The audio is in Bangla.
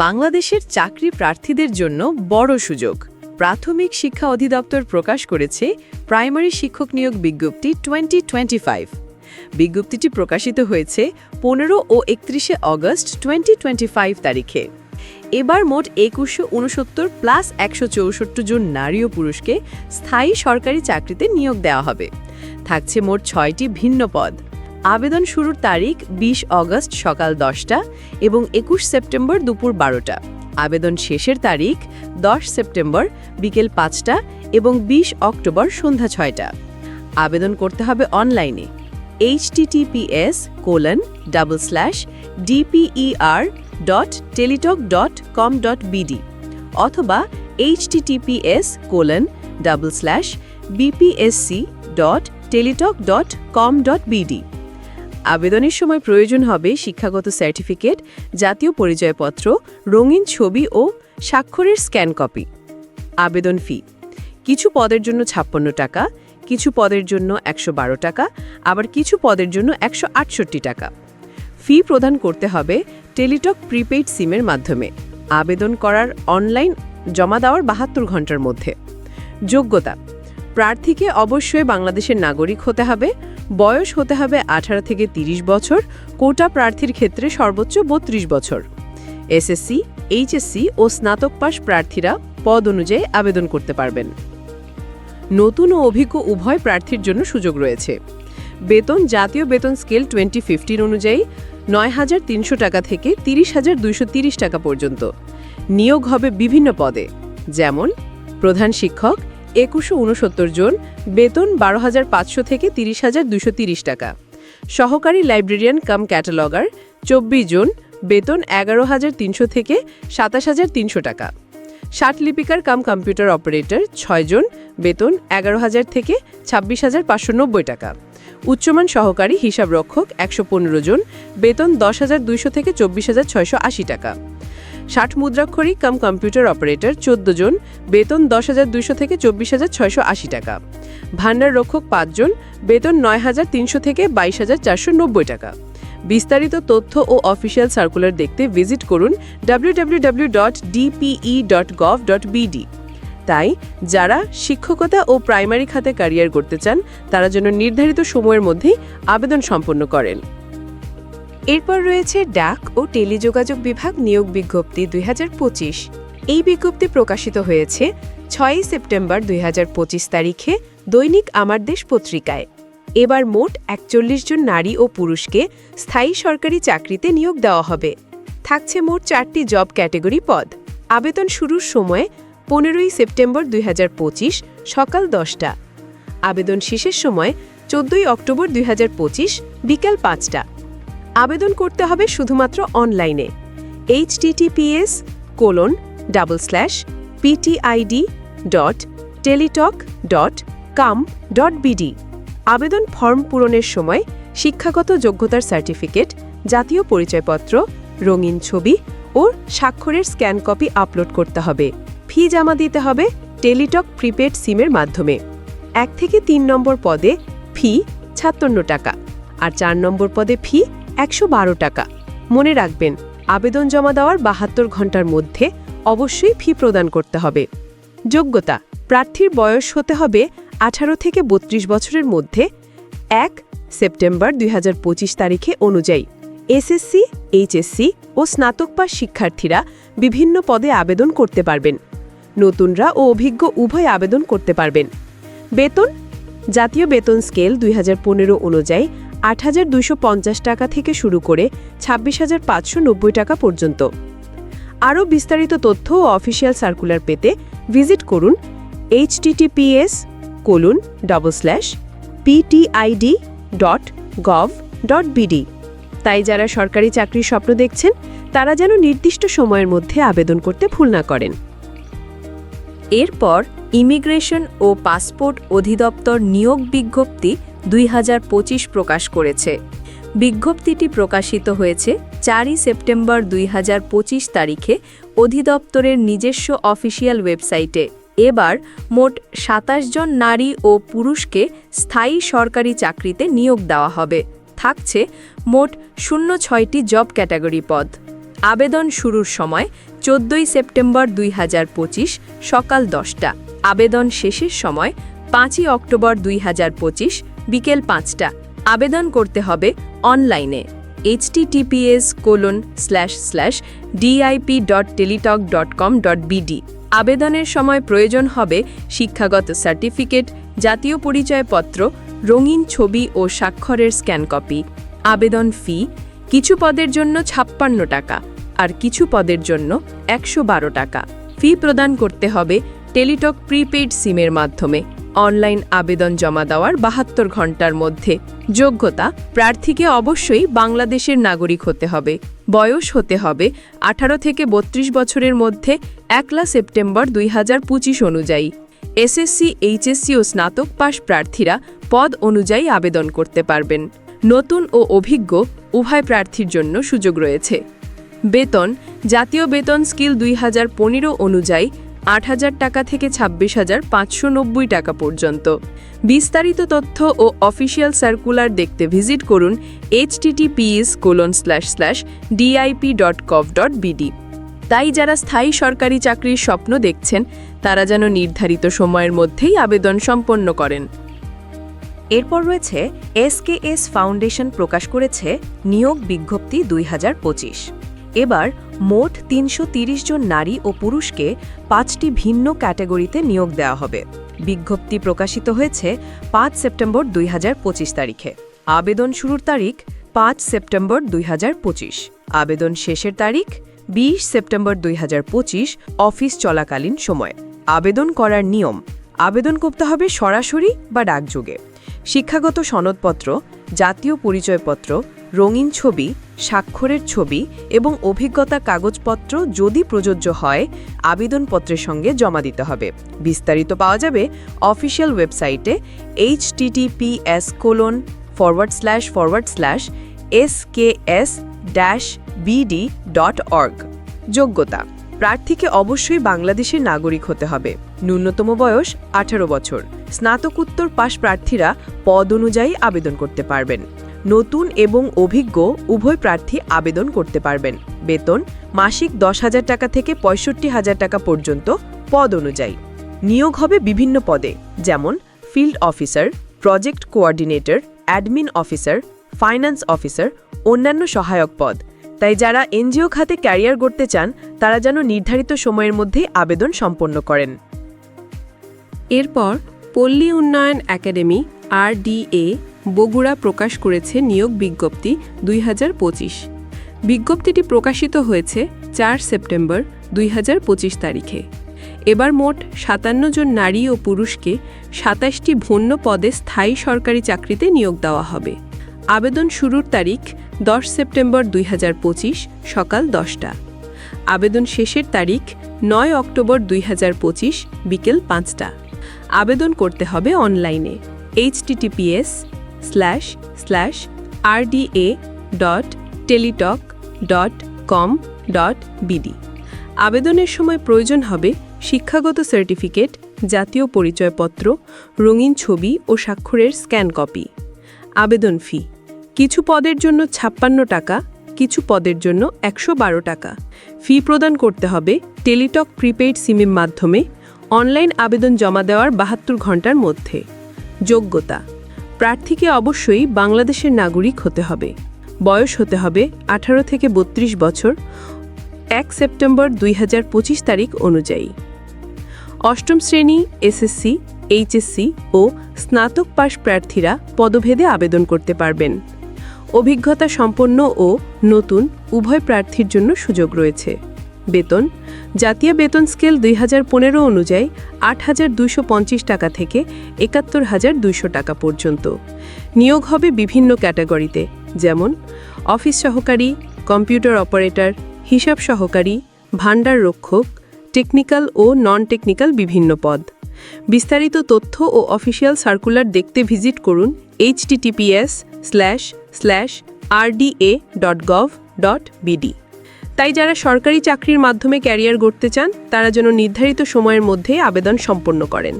বাংলাদেশের চাকরি প্রার্থীদের জন্য বড় সুযোগ। প্রাথমিক শিক্ষা অধিদপ্তর প্রকাশ করেছে প্রাইমারি শিক্ষক নিয়োগ বিজ্ঞপ্তি 2025। বিজ্ঞপ্তিটি প্রকাশিত হয়েছে 15 ও 31 অগস্ট 2025 তারিখে। এবার মোট 2169 প্লাস 164 জন নারী ও পুরুষকে স্থায়ী সরকারি চাকরিতে নিয়োগ দেওয়া হবে। থাকছে মোট 6টি ভিন্ন পদ। আবেদন শুরুর তারিখ 20 অগস্ট সকাল 10টা এবং 21 সেপ্টেম্বর দুপুর 12টা। আবেদন শেষের তারিখ 10 সেপ্টেম্বর বিকেল 5টা এবং 20 অক্টোবর সন্ধ্যা 6টা। আবেদন করতে হবে অনলাইনে https://dper.teletalk.com.bd অথবা https://bpsc.teletalk.com.bd। আবেদনের সময় প্রয়োজন হবে শিক্ষাগত সার্টিফিকেট, জাতীয় পরিচয়পত্র, রঙিন ছবি ও স্বাক্ষরের স্ক্যান কপি। আবেদন ফি কিছু পদের জন্য 56 টাকা, কিছু পদের জন্য 112 টাকা, আবার কিছু পদের জন্য 168 টাকা। ফি প্রদান করতে হবে টেলিটক প্রিপেইড সিমের মাধ্যমে। আবেদন করার অনলাইন জমা দেওয়ার 72 ঘন্টার মধ্যে। যোগ্যতা প্রার্থীকে অবশ্যই বাংলাদেশের নাগরিক হতে হবে, বয়স হতে হবে 18 থেকে 30 বছর, কোটা প্রার্থীর ক্ষেত্রে সর্বোচ্চ 32 বছর। এসএসসি, এইচএসসি ও স্নাতক পাশ প্রার্থীরা পদ অনুযায়ী আবেদন করতে পারবেন। নতুন ও অভিজ্ঞ উভয় প্রার্থীর জন্য সুযোগ রয়েছে। বেতন জাতীয় বেতন স্কেল 2015 অনুযায়ী 9,300 টাকা থেকে 30,230 টাকা পর্যন্ত। নিয়োগ হবে বিভিন্ন পদে, যেমন প্রধান শিক্ষক 2169 জন, বেতন 12,500 থেকে 30,230 টাকা। সহকারী লাইব্রেরিয়ান কাম ক্যাটালগার 24 জন, বেতন 11,300 থেকে 27,300 টাকা। ষাটলিপিকার কাম কম্পিউটার অপারেটর 6 জন, বেতন 11,000 থেকে 26,590 টাকা। উচ্চমান সহকারী হিসাবরক্ষক 115 জন, বেতন 10,200 থেকে 24,680 টাকা। 60 মুদ্রাক্ষরী কাম কম্পিউটার অপারেটর 14 জন, বেতন 10,200 থেকে 24,680 টাকা। ভান্ডার রক্ষক 5 জন, বেতন 9,300 থেকে 22,490 টাকা। বিস্তারিত তথ্য ও অফিসিয়াল সার্কুলার দেখতে ভিজিট করুন www.dpe.gov.bd। তাই যারা শিক্ষকতা ও প্রাইমারি খাতে ক্যারিয়ার করতে চান তারা যেন নির্ধারিত সময়ের মধ্যেই আবেদন সম্পন্ন করেন। এরপর রয়েছে ডাক ও টেলিযোগাযোগ বিভাগ নিয়োগ বিজ্ঞপ্তি 2025। এই বিজ্ঞপ্তি প্রকাশিত হয়েছে 6 সেপ্টেম্বর 2025 তারিখে দৈনিক আমার দেশ পত্রিকায়। এবার মোট 41 জন নারী ও পুরুষকে স্থায়ী সরকারি চাকরিতে নিয়োগ দেওয়া হবে। থাকছে মোট 4টি জব ক্যাটাগরি পদ। আবেদন শুরুর সময় 15 সেপ্টেম্বর 2025 সকাল 10টা। আবেদন শেষের সময় 14 অক্টোবর 2025 বিকেল 5টা। আবেদন করতে হবে শুধুমাত্র অনলাইনে https://ptid.teletalk.com.bd। আবেদন ফর্ম পূরণের সময় শিক্ষাগত যোগ্যতার সার্টিফিকেট, জাতীয় পরিচয়পত্র, রঙিন ছবি ও স্বাক্ষরের স্ক্যান কপি আপলোড করতে হবে। ফি জমা দিতে হবে টেলিটক প্রিপেড সিমের মাধ্যমে। 1 থেকে 3 নম্বর পদে ফি 56 টাকা আর 4 নম্বর পদে ফি 112 টাকা। মনে রাখবেন, আবেদন জমা দেওয়ার 72 ঘন্টার মধ্যে অবশ্যই ফি প্রদান করতে হবে। যোগ্যতা প্রার্থীর বয়স হতে হবে 18 থেকে 32 বছরের মধ্যে 1 সেপ্টেম্বর 2025 তারিখে অনুযায়ী। এসএসসি, এইচএসসি ও স্নাতক পাশ শিক্ষার্থীরা বিভিন্ন পদে আবেদন করতে পারবেন। নতুনরা ও অভিজ্ঞ উভয় আবেদন করতে পারবেন। বেতন জাতীয় বেতন স্কেল 2015 অনুযায়ী 8,250 টাকা থেকে শুরু করে 26,590 টাকা পর্যন্ত। আরও বিস্তারিত তথ্য ও অফিসিয়াল সার্কুলার পেতে ভিজিট করুন https://ptid.gov.bd। তাই যারা সরকারি চাকরির স্বপ্ন দেখছেন তারা যেন নির্দিষ্ট সময়ের মধ্যে আবেদন করতে ভুল না করেন। এরপর ইমিগ্রেশন ও পাসপোর্ট অধিদপ্তর নিয়োগ বিজ্ঞপ্তি 2025 প্রকাশ করেছে। বিজ্ঞপ্তিটি প্রকাশিত হয়েছে 4 সেপ্টেম্বর 2025 তারিখে অধিদপ্তরের নিজস্ব অফিসিয়াল ওয়েবসাইটে। এবার মোট 27 জন নারী ও পুরুষকে স্থায়ী সরকারি চাকরিতে নিয়োগ দেওয়া হবে। থাকছে মোট 06টি জব ক্যাটাগরি পদ। আবেদন শুরুর সময় 14 সেপ্টেম্বর 2025 সকাল 10টা। আবেদন শেষের সময় 5 অক্টোবর 2025 বিকেল 5টা। আবেদন করতে হবে অনলাইনে https://dip.teletalk.com.bd। আবেদনের সময় প্রয়োজন হবে শিক্ষাগত সার্টিফিকেট, জাতীয় পরিচয়পত্র, রঙিন ছবি ও স্বাক্ষরের স্ক্যান কপি। আবেদন ফি কিছু পদের জন্য 56 টাকা আর কিছু পদের জন্য 112 টাকা। ফি প্রদান করতে হবে টেলিটক প্রিপেইড সিমের মাধ্যমে। অনলাইন আবেদন জমা দেওয়ার 72 ঘন্টার মধ্যে। যোগ্যতা প্রার্থীকে অবশ্যই বাংলাদেশের নাগরিক হতে হবে। বয়স হতে হবে 18 থেকে 32 বছরের মধ্যে 1 সেপ্টেম্বর 2025 অনুযায়ী। এসএসসি, এইচএসসি ও স্নাতক পাশ প্রার্থীরা পদ অনুযায়ী আবেদন করতে পারবেন। নতুন ও অভিজ্ঞ উভয় প্রার্থীর জন্য সুযোগ রয়েছে। বেতন জাতীয় বেতন স্কেল 2015 অনুযায়ী 8,000 টাকা থেকে 26,590 টাকা পর্যন্ত। বিস্তারিত তথ্য ও অফিসিয়াল সার্কুলার দেখতে ভিজিট করুন https://dip.gov.bd। তাই যারা স্থায়ী সরকারি চাকরির স্বপ্ন দেখছেন তারা যেন নির্ধারিত সময়ের মধ্যেই আবেদন সম্পন্ন করেন। এরপর রয়েছে এসকেএস ফাউন্ডেশন প্রকাশ করেছে নিয়োগ বিজ্ঞপ্তি 2025। এবার মোট 330 জন নারী ও পুরুষকে 5টি ভিন্ন ক্যাটাগরিতে নিয়োগ দেওয়া হবে। বিজ্ঞপ্তি প্রকাশিত হয়েছে 5 সেপ্টেম্বর 2025 তারিখে। আবেদন শুরুর তারিখ 5 সেপ্টেম্বর 2025। আবেদন শেষের তারিখ 20 সেপ্টেম্বর 2025 অফিস চলাকালীন সময়। আবেদন করার নিয়ম আবেদন করতে হবে সরাসরি বা ডাকযোগে। শিক্ষাগত সনদপত্র, জাতীয় পরিচয়পত্র, রঙিন ছবি, স্বাক্ষরের ছবি এবং অভিজ্ঞতা কাগজপত্র যদি প্রযোজ্য হয় আবেদনপত্রের সঙ্গে জমা দিতে হবে। বিস্তারিত পাওয়া যাবে অফিসিয়াল ওয়েবসাইটে https://skes-bd.org। যোগ্যতা প্রার্থীকে অবশ্যই বাংলাদেশের নাগরিক হতে হবে। ন্যূনতম বয়স 18 বছর। স্নাতকোত্তর পাশ প্রার্থীরা পদ অনুযায়ী আবেদন করতে পারবেন। নতুন এবং অভিজ্ঞ উভয় প্রার্থী আবেদন করতে পারবেন। বেতন মাসিক 10,000 টাকা থেকে 65,000 টাকা পর্যন্ত পদ অনুযায়ী। নিয়োগ হবে বিভিন্ন পদে, যেমন field officer, project coordinator, admin officer, finance officer, অন্যান্য সহায়ক পদ। তাই যারা এনজিও খাতে ক্যারিয়ার গড়তে চান তারা যেন নির্ধারিত সময়ের মধ্যেই আবেদন সম্পন্ন করেন। এরপর পল্লী উন্নয়ন একাডেমি RDA বগুড়া প্রকাশ করেছে নিয়োগ বিজ্ঞপ্তি 2025। বিজ্ঞপ্তিটি প্রকাশিত হয়েছে 4 সেপ্টেম্বর 2025 তারিখে। এবার মোট 57 জন নারী ও পুরুষকে 27টি ভিন্ন পদে স্থায়ী সরকারি চাকরিতে নিয়োগ দেওয়া হবে। আবেদন শুরুর তারিখ 10 সেপ্টেম্বর 2025 সকাল 10টা। আবেদন শেষের তারিখ 9 অক্টোবর 2025 বিকেল 5টা। আবেদন করতে হবে অনলাইনে https://rda.teletalk.com.bd। আবেদনের সময় প্রয়োজন হবে শিক্ষাগত সার্টিফিকেট, জাতীয় পরিচয়পত্র, রঙিন ছবি ও স্বাক্ষরের স্ক্যান কপি। আবেদন ফি কিছু পদের জন্য 56 টাকা, কিছু পদের জন্য 112 টাকা। ফি প্রদান করতে হবে টেলিটক প্রিপেইড সিমের মাধ্যমে। অনলাইন আবেদন জমা দেওয়ার 72 ঘন্টার মধ্যে। যোগ্যতা প্রার্থীকে অবশ্যই বাংলাদেশের নাগরিক হতে হবে। বয়স হতে হবে 18 থেকে 32 বছর 1 সেপ্টেম্বর 2025 তারিখ অনুযায়ী। অষ্টম শ্রেণী, এসএসসি, এইচএসসি ও স্নাতক পাশ প্রার্থীরা পদভেদে আবেদন করতে পারবেন। অভিজ্ঞতা সম্পন্ন ও নতুন উভয় প্রার্থীর জন্য সুযোগ রয়েছে। বেতন জাতীয় বেতন স্কেল 2015 অনুযায়ী 8,250 টাকা থেকে 71,200 টাকা পর্যন্ত। নিয়োগ হবে বিভিন্ন ক্যাটাগরিতে, যেমন অফিস সহকারী, কম্পিউটার অপারেটর, হিসাব সহকারী, ভাণ্ডার রক্ষক, টেকনিক্যাল ও নন টেকনিক্যাল বিভিন্ন পদ। বিস্তারিত তথ্য ও অফিসিয়াল সার্কুলার দেখতে ভিজিট করুন https://rda.gov.bd। তাই যারা সরকারি চাকরির মাধ্যমে ক্যারিয়ার গড়তে চান তারা যেন নির্ধারিত সময়ের মধ্যে আবেদন সম্পন্ন করেন।